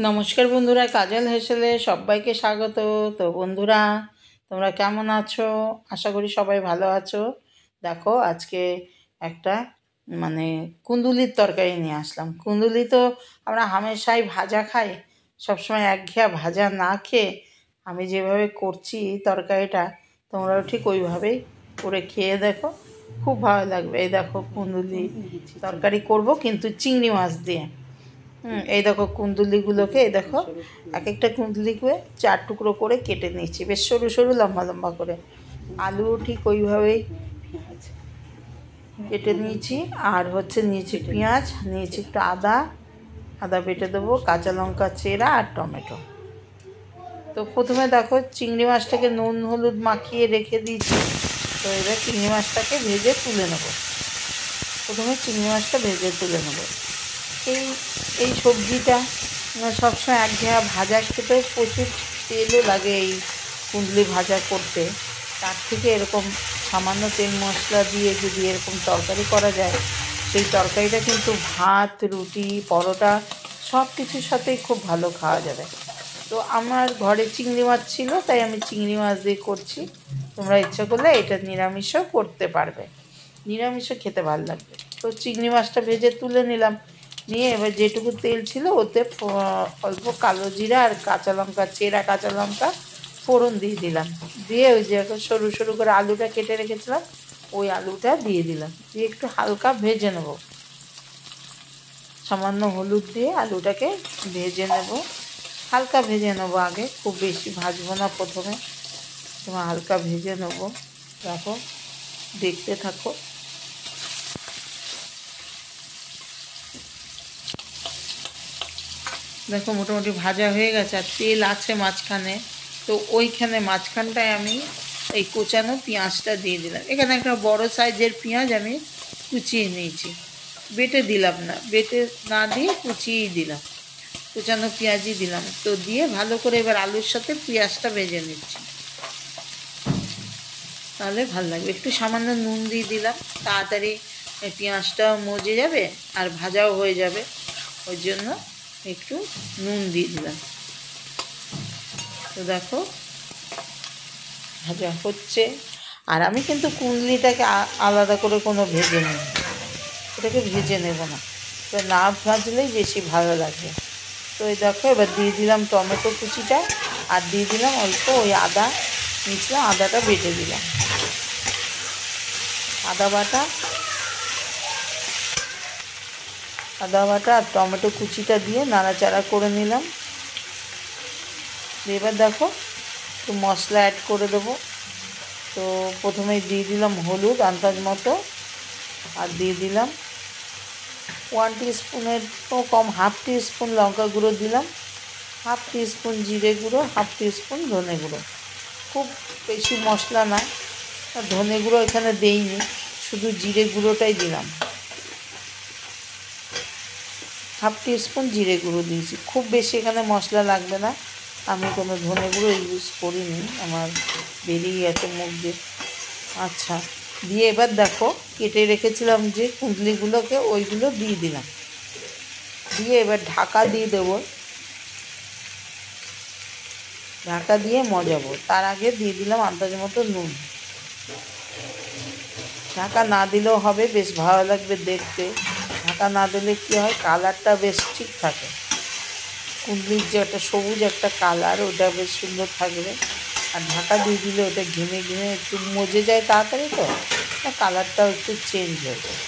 নমস্কার বন্ধুরা, কাজল হেসেলে সবাইকে স্বাগত। তো বন্ধুরা, তোমরা কেমন আছো? আশা করি সবাই ভালো আছো। দেখো, আজকে একটা কুন্দুলির তরকারি নিয়ে আসলাম। কুন্দুলি তো আমরা হামেশাই ভাজা খাই, সবসময় একঘেয়া ভাজা না খেয়ে আমি যেভাবে করছি তরকারিটা, তোমরাও ঠিক ওইভাবেই করে খেয়ে দেখো, খুব ভালো লাগবে। এই দেখো, কুন্দুলি তরকারি করব কিন্তু চিংড়ি মাছ দিয়ে। এই দেখো কুন্দুলিগুলোকে, এই দেখো এক একটা কুন্দুলিকে 4 টুকরো করে কেটে নিয়েছি, বেশ সরু সরু লম্বা লম্বা করে। আলুও ঠিক ওইভাবেই কেটে নিয়েছি। আর নিয়েছি পেঁয়াজ, নিয়েছি একটু আদা আদা বেটে দেবো, কাঁচা লঙ্কা চেরা আর টমেটো। তো প্রথমে দেখো, চিংড়ি মাছটাকে নুন হলুদ মাখিয়ে রেখে দিয়েছি। তো এবার চিংড়ি মাছটাকে ভেজে তুলে নেব। প্রথমে চিংড়ি মাছটা ভেজে তুলে নেব। এই এই সবজিটা সবসময় একঘেয়া ভাজা খেতে প্রচুর তেলও লাগে। এই কুন্দুলি ভাজা করতে, তার থেকে এরকম সামান্য তেল মশলা দিয়ে যদি এরকম তরকারি করা যায়, সেই তরকারিটা কিন্তু ভাত, রুটি, পরোটা সব কিছুর সাথেই খুব ভালো খাওয়া যাবে। তো আমার ঘরে চিংড়ি মাছ ছিল, তাই আমি চিংড়ি মাছ দিয়ে করছি। তোমরা ইচ্ছা করলে এটা নিরামিষও করতে পারবে, নিরামিষও খেতে ভালো লাগবে। তো চিংড়ি মাছটা ভেজে তুলে নিলাম। নিয়ে এবার যেটুকু তেল ছিল ওতে অল্প কালো জিরা আর কাঁচা লঙ্কা, চেরা কাঁচা লঙ্কা ফোড়ন দিয়ে দিলাম। দিয়ে ওই যে সরু সরু করে আলুটা কেটে রেখেছিলাম, ওই আলুটা দিয়ে দিলাম। দিয়ে একটু হালকা ভেজে নেব, সামান্য হলুদ দিয়ে আলুটাকে ভেজে নেব। হালকা ভেজে নেবো আগে, খুব বেশি ভাজবো না প্রথমে, তোমার হালকা ভেজে নেবো। দেখো, দেখতে থাকো। দেখো মোটামুটি ভাজা হয়ে গেছে, আর তেল আছে মাঝখানে। তো ওইখানে মাঝখানটায় আমি এই কোচানো পেঁয়াজটা দিয়ে দিলাম। এখানে একটা বড় সাইজের পেঁয়াজ আমি কুচিয়ে নিয়েছি, বেটে দিলাম না, বেটে না দিয়ে কুচিয়েই দিলাম, কুচানো পেঁয়াজই দিলাম। তো দিয়ে ভালো করে এবার আলুর সাথে পেঁয়াজটা ভেজে নিচ্ছি, তাহলে ভালো লাগবে। একটু সামান্য নুন দিয়ে দিলাম, তাড়াতাড়ি পেঁয়াজটাও মজে যাবে আর ভাজাও হয়ে যাবে, ওই জন্য একটু নুন দিয়ে দিলাম। তো দেখো ভাজা হচ্ছে। আর আমি কিন্তু কুন্দুলিটাকে আলাদা করে কোনো ভেজে নেব, এটাকে ভেজে নেব না, তো না ভাজলেই বেশি ভালো লাগবে। তো এই দেখো, এবার দিয়ে দিলাম টমেটো কুচিটা, আর দিয়ে দিলাম অল্প ওই আদা নিয়েছিলাম, আদাটা বেটে দিলাম। আদা বাটা আর টমেটো কুচিটা দিয়ে নাড়াচাড়া করে নিলাম। এবার দেখো একটু মশলা অ্যাড করে দেবো। তো প্রথমেই দিয়ে দিলাম হলুদ আন্দাজ মতো, আর দিয়ে দিলাম 1 টিস্পুনের তো কম, হাফ টিস্পুন লঙ্কা গুঁড়ো দিলাম, হাফ টিস্পুন জিরে গুঁড়ো, হাফ টিস্পুন ধনে গুঁড়ো। খুব বেশি মশলা না, ধনে গুঁড়ো এখানে দেইনি, শুধু জিরে গুঁড়োটাই দিলাম। হাফ টিস্পুন জিরে গুঁড়ো দিয়েছি, খুব বেশি এখানে মশলা লাগবে না। আমি কোনো ধনে গুঁড়ো ইউজ করিনি, আমার বেরিয়ে গেছে মুখ দিয়ে। আচ্ছা, দিয়ে এবার দেখো কেটে রেখেছিলাম যে কুন্দুলিগুলোকে, ওইগুলো দিয়ে দিলাম। দিয়ে এবার ঢাকা দিয়ে দেবো, ঢাকা দিয়ে মজাবো। তার আগে দিয়ে দিলাম আন্দাজ মতো নুন। ঢাকা না দিলেও হবে, বেশ ভালো লাগবে দেখতে। ঢাকা না দিলে কী হয়, কালারটা বেশ ঠিক থাকে। কুন্দুলির যে একটা সবুজ একটা কালার, ওটা বেশ সুন্দর থাকবে। আর ঢাকা দিয়ে দিলে ওটা ঘেমে ঘেমে একটু মজে যায় তাড়াতাড়ি, তো কালারটাও একটু চেঞ্জ হয়ে যায়।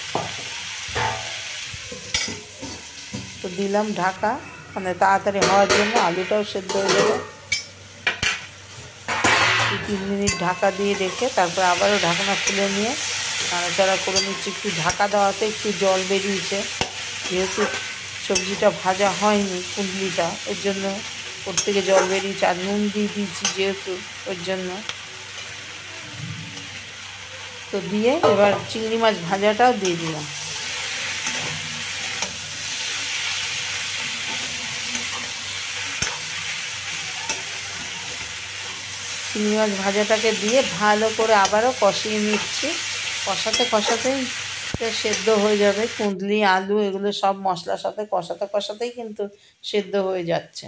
তো দিলাম ঢাকা, তাড়াতাড়ি হওয়ার জন্য, আলুটাও সেদ্ধ হয়ে যাবে। 2-3 মিনিট ঢাকা দিয়ে রেখে তারপর আবারও ঢাকনা খুলে নিয়ে নাড়াচাড়া করে নিচ্ছি। একটু ঢাকা দেওয়াতে একটু জল বেরিয়েছে, যেহেতু সবজিটা ভাজা হয়নি কুন্দুলিটা, ওর জন্য ওর থেকে জল বেরিয়েছে। আর নুন দিয়ে দিয়েছি যেহেতু, ওর জন্য। তো দিয়ে এবার চিংড়ি মাছ ভাজাটাও দিয়ে দিলাম। চিংড়ি মাছ ভাজাটাকে দিয়ে ভালো করে আবারও কষিয়ে নিচ্ছি। কষাতে কষাতেই এটা সেদ্ধ হয়ে যাবে। কুঁদলি আলু এগুলো সব মশলার সাথে কষাতে কষাতেই কিন্তু সেদ্ধ হয়ে যাচ্ছে।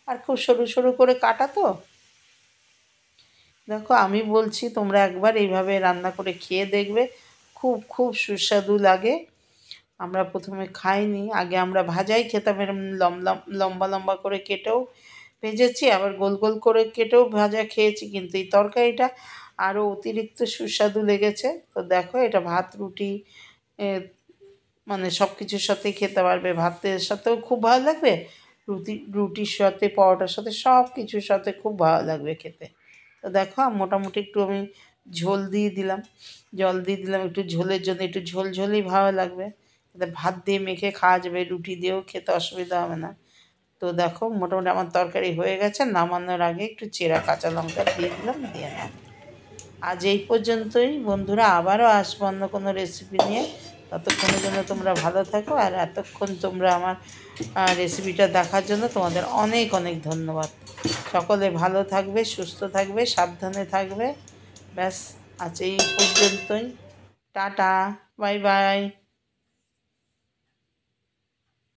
আর খুব সরু সরু করে কাটা তো। দেখো আমি বলছি তোমরা একবার এইভাবে রান্না করে খেয়ে দেখবে, খুব খুব সুস্বাদু লাগে। আমরা প্রথমে খাইনি, আগে আমরা ভাজাই খেতাম, এরম লম্বা লম্বা করে কেটেও ভেজেছি, আবার গোল গোল করে কেটেও ভাজা খেয়েছি, কিন্তু এই তরকারিটা আরও অতিরিক্ত সুস্বাদু লেগেছে। তো দেখো এটা ভাত রুটি মানে সব কিছুর সাথেই খেতে পারবে, ভাতের সাথেও খুব ভালো লাগবে, রুটির সাথে পরোটার সাথে সব কিছুর সাথে খুব ভালো লাগবে খেতে। তো দেখো মোটামুটি একটু আমি ঝোল দিয়ে দিলাম, জল দিয়ে দিলাম একটু ঝোলের জন্য, একটু ঝোল ঝোলই ভালো লাগবে। ভাত দিয়ে মেখে খাওয়া যাবে, রুটি দিয়েও খেতে অসুবিধা হবে না। তো দেখো মোটামুটি আমার তরকারি হয়ে গেছে, নামানোর আগে একটু চেরা কাঁচা লঙ্কা দিয়ে দিলাম, দিয়ে নাও। আজ এই পর্যন্তই বন্ধুরা, আবারও আসবো অন্য কোনো রেসিপি নিয়ে। ততক্ষণের জন্য তোমরা ভালো থাকো, আর এতক্ষণ তোমরা আমার রেসিপিটা দেখার জন্য তোমাদের অনেক অনেক ধন্যবাদ। সকলে ভালো থাকবে, সুস্থ থাকবে, সাবধানে থাকবে। ব্যাস আজ এই পর্যন্তই। Tata, bye bye.